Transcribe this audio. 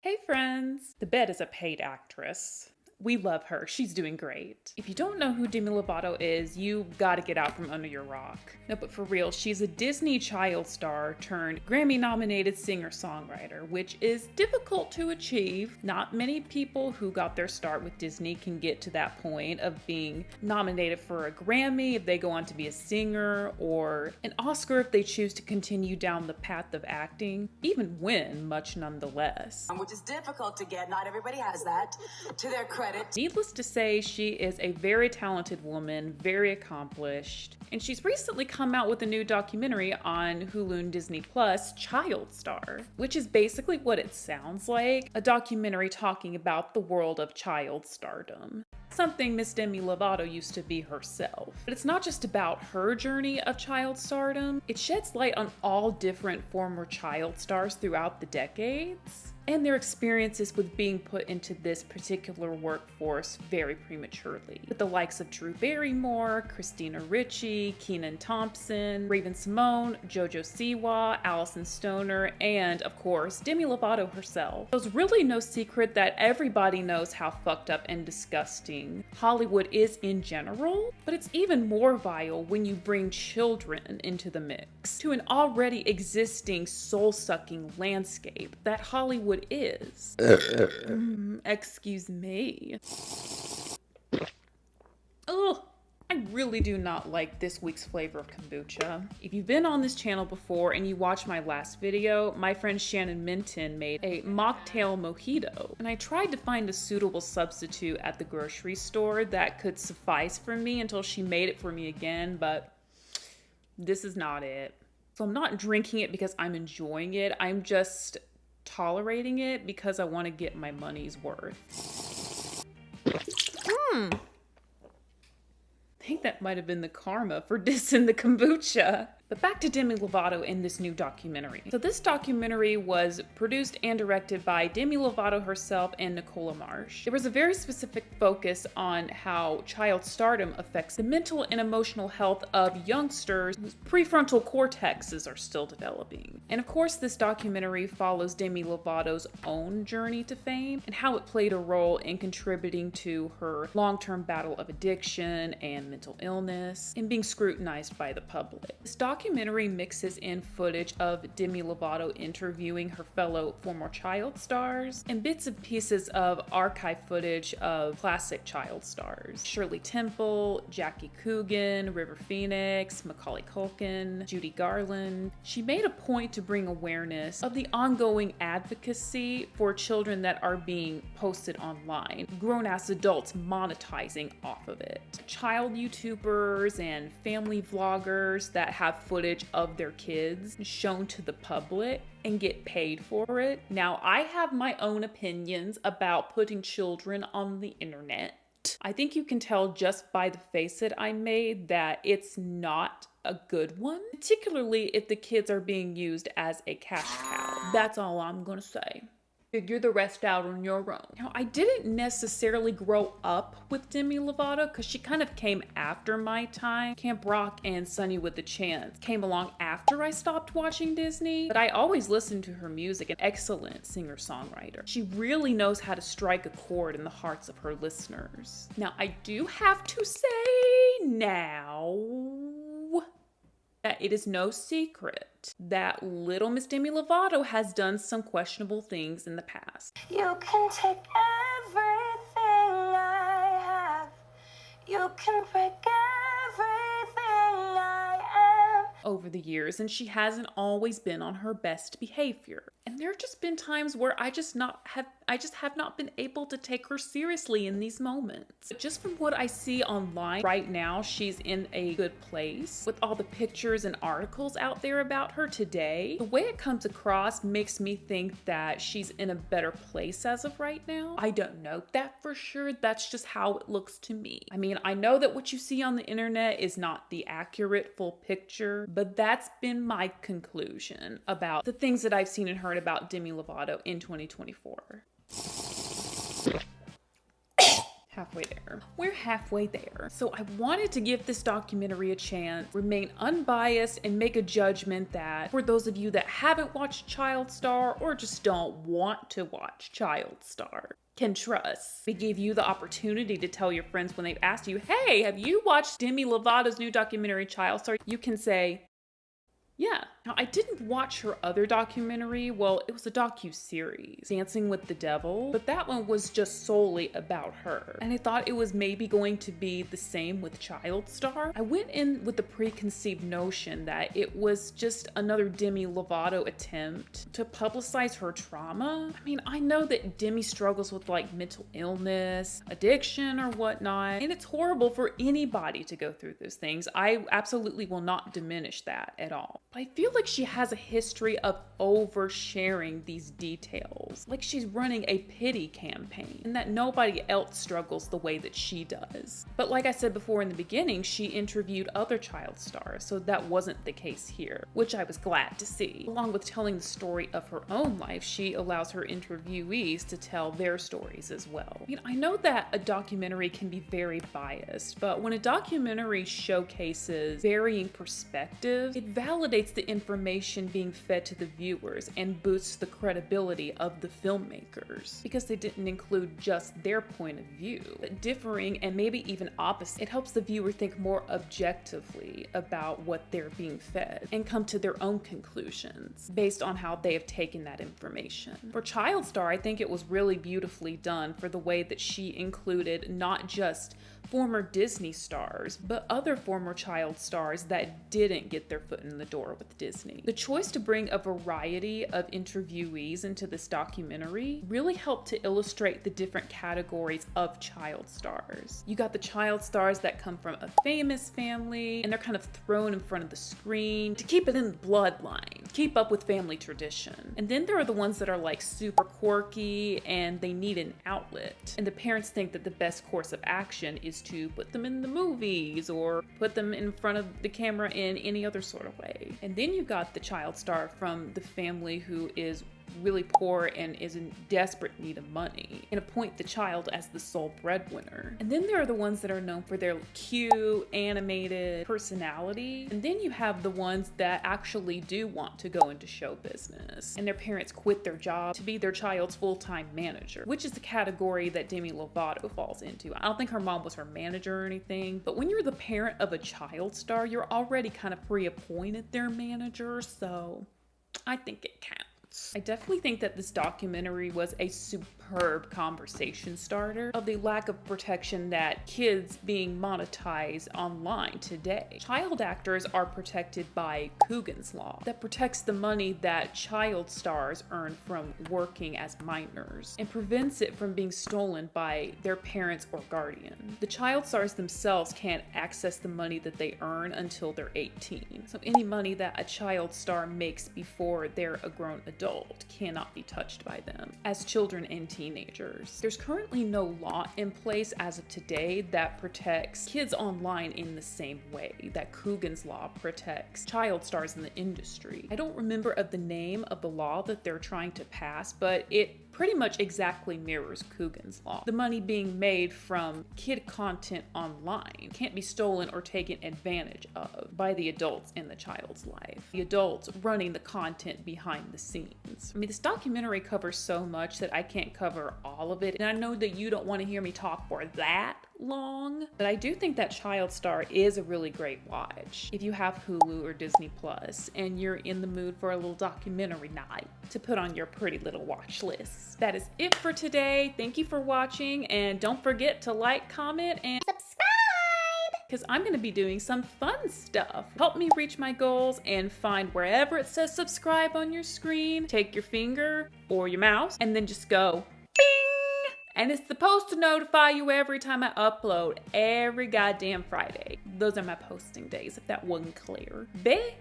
Hey friends! The Bed is a paid actress. We love her. She's doing great. If you don't know who Demi Lovato is, you gotta get out from under your rock. No, but for real, she's a Disney child star turned Grammy-nominated singer-songwriter, which is difficult to achieve. Not many people who got their start with Disney can get to that point of being nominated for a Grammy if they go on to be a singer, or an Oscar if they choose to continue down the path of acting, even win, much nonetheless. Which is difficult to get. Not everybody has that, to their credit. Needless to say, she is a very talented woman, very accomplished, and she's recently come out with a new documentary on Hulu and Disney Plus, Child Star, which is basically what it sounds like, a documentary talking about the world of child stardom. Something Miss Demi Lovato used to be herself. But it's not just about her journey of child stardom, it sheds light on all different former child stars throughout the decades, and their experiences with being put into this particular workforce very prematurely. With the likes of Drew Barrymore, Christina Ricci, Kenan Thompson, Raven-Symoné, Jojo Siwa, Alison Stoner, and of course, Demi Lovato herself. So it's really no secret that everybody knows how fucked up and disgusting Hollywood is in general, but it's even more vile when you bring children into the mix to an already existing soul-sucking landscape that Hollywood is. Excuse me. Ugh. I really do not like this week's flavor of kombucha. If you've been on this channel before and you watched my last video, my friend Shannon Minton made a mocktail mojito, and I tried to find a suitable substitute at the grocery store that could suffice for me until she made it for me again, but this is not it. So I'm not drinking it because I'm enjoying it, I'm just tolerating it because I want to get my money's worth. I think that might have been the karma for dissing the kombucha. But back to Demi Lovato in this new documentary. So this documentary was produced and directed by Demi Lovato herself and Nicola Marsh. There was a very specific focus on how child stardom affects the mental and emotional health of youngsters whose prefrontal cortexes are still developing. And of course, this documentary follows Demi Lovato's own journey to fame and how it played a role in contributing to her long-term battle of addiction and mental illness and being scrutinized by the public. This documentary mixes in footage of Demi Lovato interviewing her fellow former child stars and bits and pieces of archive footage of classic child stars. Shirley Temple, Jackie Coogan, River Phoenix, Macaulay Culkin, Judy Garland. She made a point to bring awareness of the ongoing advocacy for children that are being posted online, grown-ass adults monetizing off of it. Child YouTubers and family vloggers that have footage of their kids shown to the public and get paid for it. Now, I have my own opinions about putting children on the internet. I think you can tell just by the face that I made that it's not a good one, particularly if the kids are being used as a cash cow. That's all I'm gonna say. Figure the rest out on your own. Now, I didn't necessarily grow up with Demi Lovato because she kind of came after my time. Camp Rock and Sunny with the Chance came along after I stopped watching Disney, but I always listened to her music, an excellent singer-songwriter. She really knows how to strike a chord in the hearts of her listeners. Now, I do have to say now that it is no secret that little Miss Demi Lovato has done some questionable things in the past. You can take everything I have. You can break everything I am. Over the years, and she hasn't always been on her best behavior. And there have just been times where I just have not been able to take her seriously in these moments. But just from what I see online right now, she's in a good place. With all the pictures and articles out there about her today, the way it comes across makes me think that she's in a better place as of right now. I don't know that for sure. That's just how it looks to me. I mean, I know that what you see on the internet is not the accurate full picture, but that's been my conclusion about the things that I've seen and heard about Demi Lovato in 2024. halfway there. We're halfway there. So I wanted to give this documentary a chance, remain unbiased, and make a judgment that for those of you that haven't watched Child Star or just don't want to watch Child Star, can trust. We gave you the opportunity to tell your friends when they've asked you, hey, have you watched Demi Lovato's new documentary Child Star? You can say, yeah. Now, I didn't watch her other documentary. Well, it was a docu-series, Dancing with the Devil, but that one was just solely about her. And I thought it was maybe going to be the same with Child Star. I went in with the preconceived notion that it was just another Demi Lovato attempt to publicize her trauma. I mean, I know that Demi struggles with like mental illness, addiction, or whatnot, and it's horrible for anybody to go through those things. I absolutely will not diminish that at all. But I feel like she has a history of oversharing these details, like she's running a pity campaign, and that nobody else struggles the way that she does. But like I said before in the beginning, she interviewed other child stars, so that wasn't the case here, which I was glad to see. Along with telling the story of her own life, she allows her interviewees to tell their stories as well. I mean, I know that a documentary can be very biased, but when a documentary showcases varying perspectives, it validates the information being fed to the viewers and boosts the credibility of the filmmakers, because they didn't include just their point of view, but differing and maybe even opposite. It helps the viewer think more objectively about what they're being fed and come to their own conclusions based on how they have taken that information. For Child Star, I think it was really beautifully done for the way that she included not just former Disney stars, but other former child stars that didn't get their foot in the door with Disney. The choice to bring a variety of interviewees into this documentary really helped to illustrate the different categories of child stars. You got the child stars that come from a famous family, and they're kind of thrown in front of the screen to keep it in the bloodline, keep up with family tradition. And then there are the ones that are like super quirky and they need an outlet. And the parents think that the best course of action is to put them in the movies or put them in front of the camera in any other sort of way. And then you got the child star from the family who is really poor and is in desperate need of money and appoint the child as the sole breadwinner. And then there are the ones that are known for their cute, animated personality. And then you have the ones that actually do want to go into show business and their parents quit their job to be their child's full-time manager, which is the category that Demi Lovato falls into. I don't think her mom was her manager or anything, but when you're the parent of a child star, you're already kind of pre-appointed their manager, so I think it counts. I definitely think that this documentary was a superb conversation starter of the lack of protection that kids being monetized online today. Child actors are protected by Coogan's Law that protects the money that child stars earn from working as minors and prevents it from being stolen by their parents or guardian. The child stars themselves can't access the money that they earn until they're 18. So any money that a child star makes before they're a grown adult cannot be touched by them as children and teenagers. There's currently no law in place as of today that protects kids online in the same way that Coogan's Law protects child stars in the industry. I don't remember of the name of the law that they're trying to pass, but it pretty much exactly mirrors Coogan's Law. The money being made from kid content online can't be stolen or taken advantage of by the adults in the child's life. The adults running the content behind the scenes. I mean, this documentary covers so much that I can't cover all of it, and I know that you don't want to hear me talk for that long, but I do think that Child Star is a really great watch if you have Hulu or Disney Plus and you're in the mood for a little documentary night to put on your pretty little watch list. That is it for today. Thank you for watching, and don't forget to like, comment, and subscribe, because I'm going to be doing some fun stuff. Help me reach my goals and find wherever it says subscribe on your screen, take your finger or your mouse, and then just go bing! And it's supposed to notify you every time I upload, every goddamn Friday. Those are my posting days, if that wasn't clear. Bye!